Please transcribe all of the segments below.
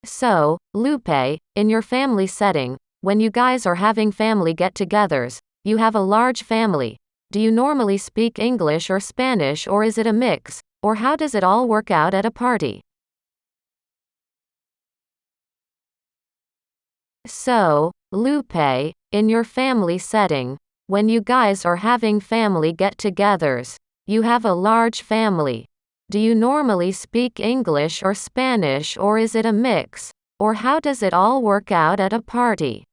So, Lupe, in your family setting, when you guys are having family get-togethers, you have a large family. Do you normally speak English or Spanish, or is it a mix? Or how does it all work out at a party? So, Lupe, in your family setting, when you guys are having family get-togethers, you have a large family. Do you normally speak English or Spanish, or is it a mix? Or how does it all work out at a party?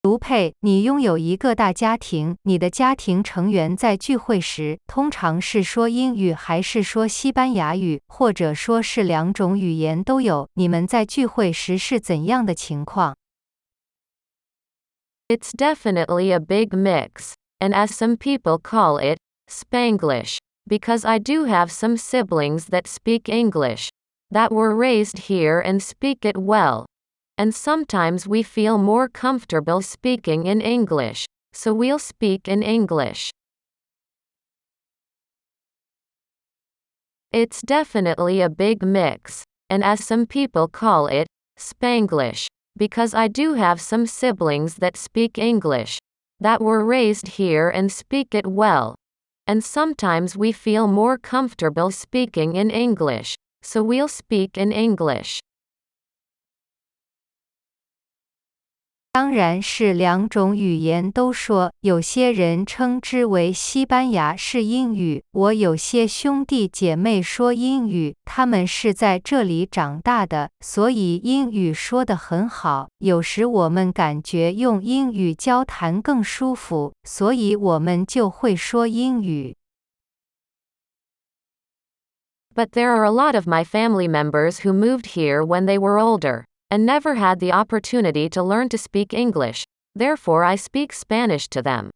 卢佩，你拥有一个大家庭，你的家庭成员在聚会时，通常是说英语还是说西班牙语，或者说是两种语言都有？你们在聚会时是怎样的情况？ It's definitely a big mix, and as some people call it, Spanglish, because I do have some siblings that speak English, that were raised here and speak it well. And sometimes we feel more comfortable speaking in English, so we'll speak in English. It's definitely a big mix, and as some people call it, Spanglish, because I do have some siblings that speak English, that were raised here and speak it well. And sometimes we feel more comfortable speaking in English, so we'll speak in English. 当然是两种语言都说，有些人称之为西班牙式英语。我有些兄弟姐妹说英语，他们是在这里长大的，所以英语说得很好。有时我们感觉用英语交谈更舒服，所以我们就会说英语。But there are a lot of my family members who moved here when they were older, and never had the opportunity to learn to speak English, therefore I speak Spanish to them.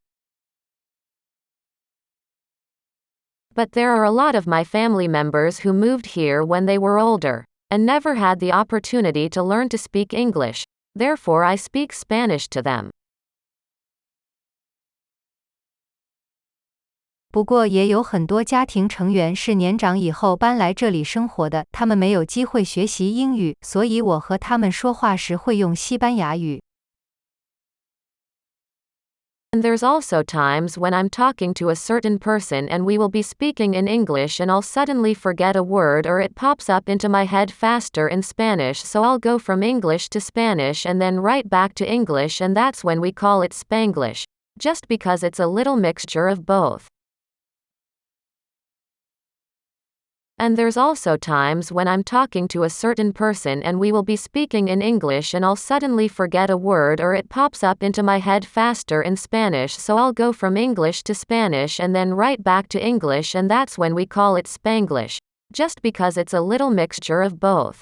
But there are a lot of my family members who moved here when they were older, and never had the opportunity to learn to speak English, therefore I speak Spanish to them. 不过也有很多家庭成员是年长以后搬来这里生活的，他们没有机会学习英语，所以我和他们说话时会用西班牙语。And there's also times when I'm talking to a certain person and we will be speaking in English and I'll suddenly forget a word or it pops up into my head faster in Spanish, so I'll go from English to Spanish and then right back to English, and that's when we call it Spanglish, just because it's a little mixture of both. And there's also times when I'm talking to a certain person and we will be speaking in English and I'll suddenly forget a word or it pops up into my head faster in Spanish, so I'll go from English to Spanish and then right back to English, and that's when we call it Spanglish, just because it's a little mixture of both.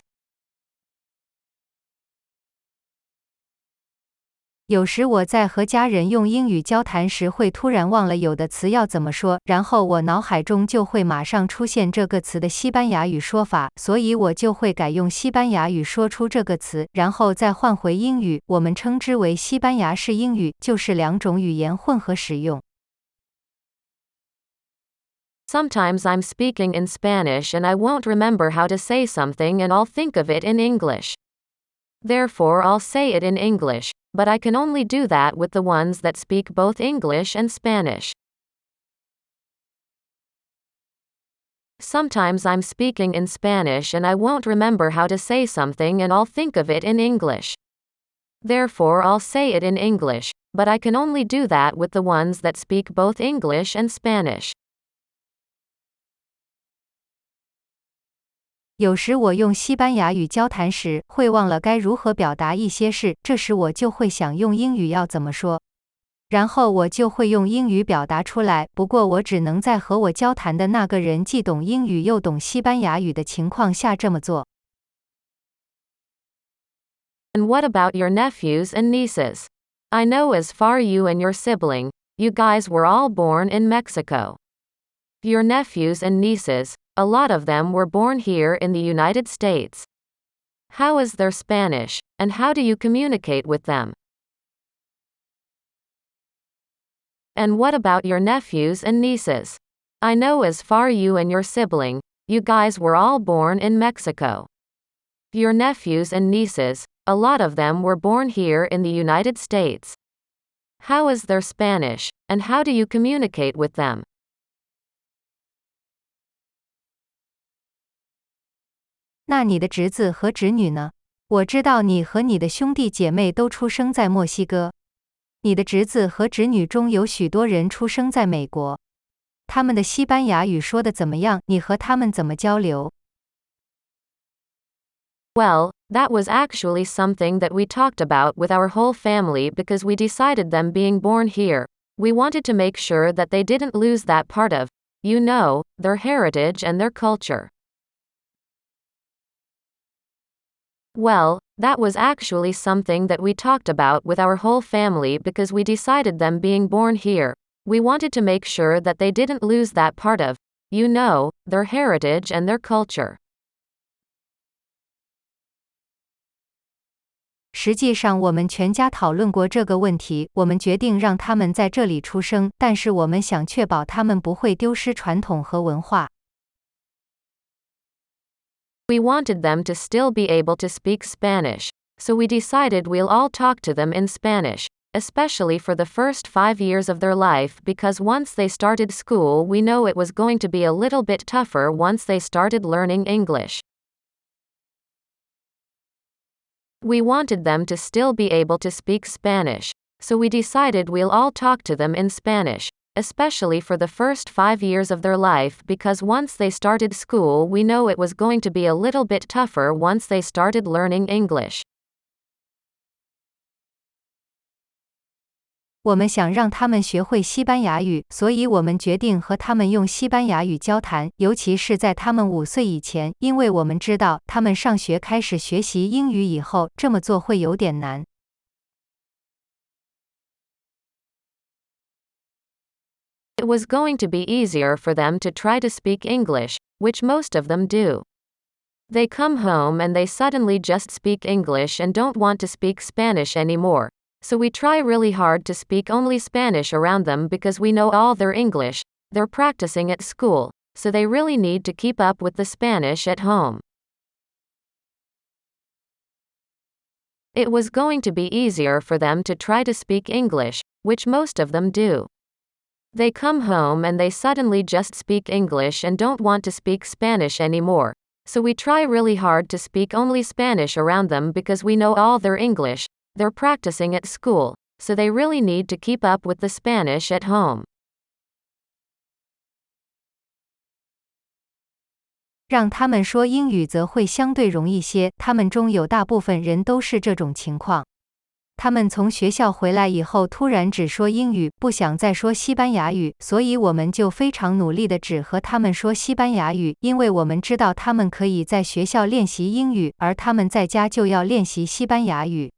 有时我在和家人用英语交谈时会突然忘了有的词要怎么说，然后我脑海中就会马上出现这个词的西班牙语说法，所以我就会改用西班牙语说出这个词，然后再换回英语。我们称之为西班牙式英语，就是两种语言混合使用。Sometimes I'm speaking in Spanish and I won't remember how to say something and I'll think of it in English. Therefore I'll say it in English, but I can only do that with the ones that speak both English and Spanish. Sometimes I'm speaking in Spanish and I won't remember how to say something and I'll think of it in English. Therefore I'll say it in English, but I can only do that with the ones that speak both English and Spanish. 有时我用西班牙语交谈时，会忘了该如何表达一些事，这时我就会想用英语要怎么说，然后我就会用英语表达出来，不过我只能在和我交谈的那个人既懂英语又懂西班牙语的情况下这么做。And what about your nephews and nieces? I know as far you and your sibling, you guys were all born in Mexico. Your nephews and nieces, a lot of them were born here in the United States. How is their Spanish, and how do you communicate with them? And what about your nephews and nieces? I know as far you and your sibling, you guys were all born in Mexico. Your nephews and nieces, a lot of them were born here in the United States. How is their Spanish, and how do you communicate with them? 那你的侄子和侄女呢？我知道你和你的兄弟姐妹都出生在墨西哥。你的侄子和侄女中有许多人出生在美国。他们的西班牙语说得怎么样？你和他们怎么交流？ Well, that was actually something that we talked about with our whole family because we decided them being born here. We wanted to make sure that they didn't lose that part of, their heritage and their culture. Well, that was actually something that we talked about with our whole family because we decided them being born here. We wanted to make sure that they didn't lose that part of, their heritage and their culture. 实际上我们全家讨论过这个问题，我们决定让他们在这里出生，但是我们想确保他们不会丢失传统和文化。We wanted them to still be able to speak Spanish, so we decided we'll all talk to them in Spanish, especially for the first 5 years of their life because once they started school we know it was going to be a little bit tougher once they started learning English. We wanted them to still be able to speak Spanish, so we decided we'll all talk to them in Spanish, especially for the first 5 years of their life because once they started school we know it was going to be a little bit tougher once they started learning English. 我们想让他们学会西班牙语，所以我们决定和他们用西班牙语交谈，尤其是在他们5岁以前，因为我们知道他们上学开始学习英语以后，这么做会有点难。It was going to be easier for them to try to speak English, which most of them do. They come home and they suddenly just speak English and don't want to speak Spanish anymore. So we try really hard to speak only Spanish around them because we know all their English, they're practicing at school, so they really need to keep up with the Spanish at home. It was going to be easier for them to try to speak English, which most of them do. They come home and they suddenly just speak English and don't want to speak Spanish anymore, so we try really hard to speak only Spanish around them because we know all their English, they're practicing at school, so they really need to keep up with the Spanish at home. 让他们说英语则会相对容易些，他们中有大部分人都是这种情况。他们从学校回来以后突然只说英语，不想再说西班牙语，所以我们就非常努力地只和他们说西班牙语，因为我们知道他们可以在学校练习英语，而他们在家就要练习西班牙语。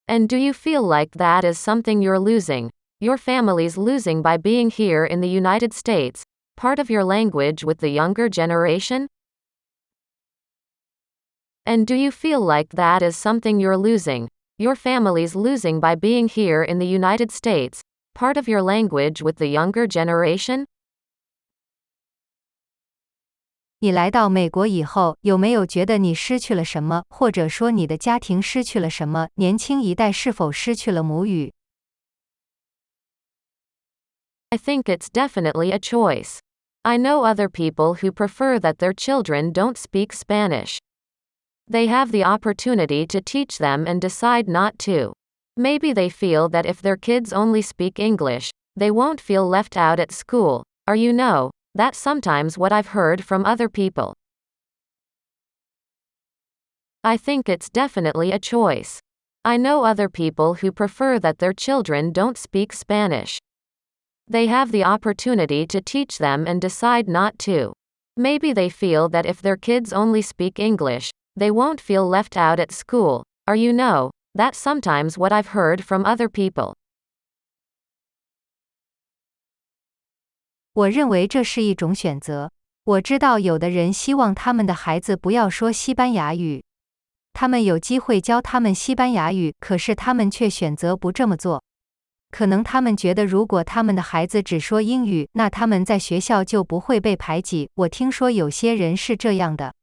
And do you feel like that is something you're losing? Your family's losing by being here in the United States, part of your language with the younger generation? And do you feel like that is something you're losing? Your family's losing by being here in the United States, part of your language with the younger generation? 你来到美国以后，有没有觉得你失去了什么，或者说你的家庭失去了什么？年轻一代是否失去了母语？ I think it's definitely a choice. I know other people who prefer that their children don't speak Spanish. They have the opportunity to teach them and decide not to. Maybe they feel that if their kids only speak English, they won't feel left out at school, or that's sometimes what I've heard from other people. I think it's definitely a choice. I know other people who prefer that their children don't speak Spanish. They have the opportunity to teach them and decide not to. Maybe they feel that if their kids only speak English, they won't feel left out at school, or that's sometimes what I've heard from other people. 我认为这是一种选择。我知道有的人希望他们的孩子不要说西班牙语。他们有机会教他们西班牙语，可是他们却选择不这么做。可能他们觉得如果他们的孩子只说英语，那他们在学校就不会被排挤。我听说有些人是这样的。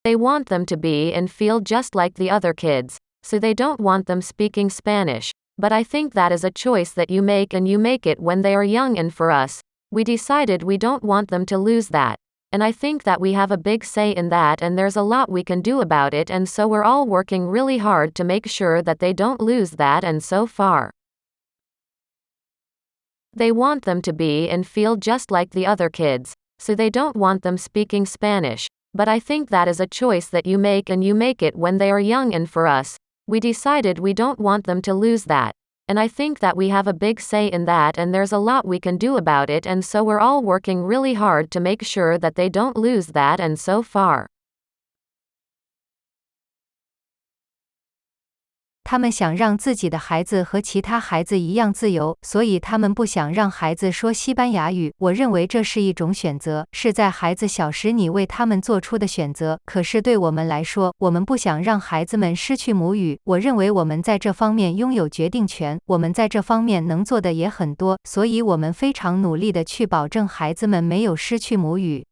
They want them to be and feel just like the other kids, so they don't want them speaking Spanish. But I think that is a choice that you make, and you make it when they are young, and for us, we decided we don't want them to lose that. And I think that we have a big say in that, and there's a lot we can do about it, and so we're all working really hard to make sure that they don't lose that, and so far, they want them to be and feel just like the other kids, so they don't want them speaking Spanish. But I think that is a choice that you make, and you make it when they are young, and for us, we decided we don't want them to lose that. And I think that we have a big say in that, and there's a lot we can do about it, and so we're all working really hard to make sure that they don't lose that, and so far, 他们想让自己的孩子和其他孩子一样自由，所以他们不想让孩子说西班牙语。我认为这是一种选择，是在孩子小时你为他们做出的选择。可是对我们来说，我们不想让孩子们失去母语。我认为我们在这方面拥有决定权，我们在这方面能做的也很多，所以我们非常努力地去保证孩子们没有失去母语。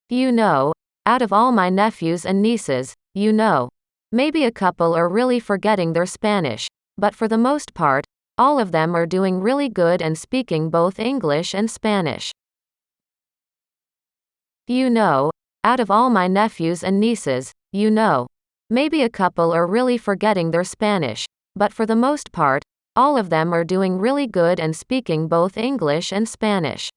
You know, out of all my nephews and nieces, you know, maybe a couple are really forgetting their Spanish, but for the most part, all of them are doing really good and speaking both English and Spanish. You know, out of all my nephews and nieces, you know, maybe a couple are really forgetting their Spanish, but for the most part, all of them are doing really good and speaking both English and Spanish.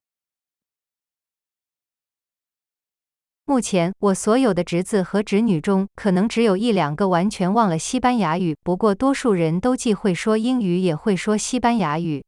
目前，我所有的侄子和侄女中，可能只有一两个完全忘了西班牙语，不过多数人都既会说英语也会说西班牙语。